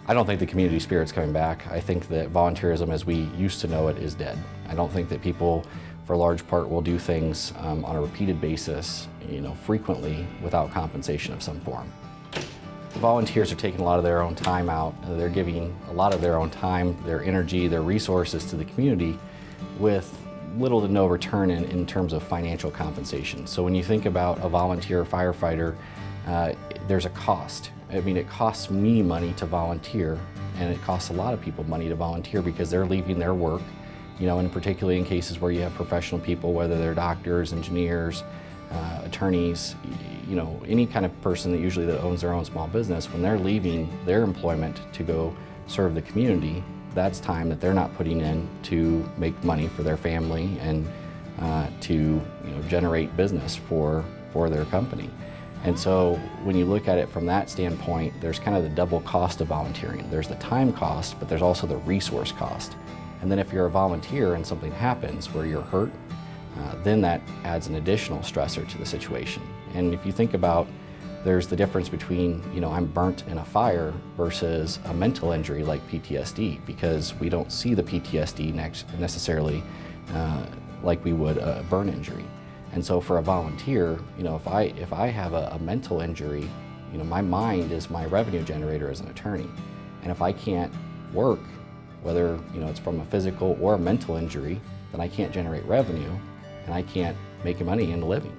I don't think the community spirit's coming back. I think that volunteerism as we used to know it is dead. I don't think that people, for a large part, will do things on a repeated basis, frequently without compensation of some form. The volunteers are taking a lot of their own time out. They're giving a lot of their own time, their energy, their resources to the community with little to no return in terms of financial compensation. So when you think about a volunteer firefighter, there's a cost. I mean, it costs me money to volunteer, and it costs a lot of people money to volunteer because they're leaving their work, and particularly in cases where you have professional people, whether they're doctors, engineers, attorneys, any kind of person that owns their own small business, when they're leaving their employment to go serve the community, that's time that they're not putting in to make money for their family and to generate business for their company. And so when you look at it from that standpoint, there's kind of the double cost of volunteering. There's the time cost, but there's also the resource cost. And then if you're a volunteer and something happens where you're hurt, then that adds an additional stressor to the situation. And if you think about, there's the difference between, I'm burnt in a fire versus a mental injury like PTSD, because we don't see the PTSD necessarily like we would a burn injury. And so for a volunteer, if I have a mental injury, my mind is my revenue generator as an attorney. And if I can't work, whether it's from a physical or a mental injury, then I can't generate revenue and I can't make money in a living.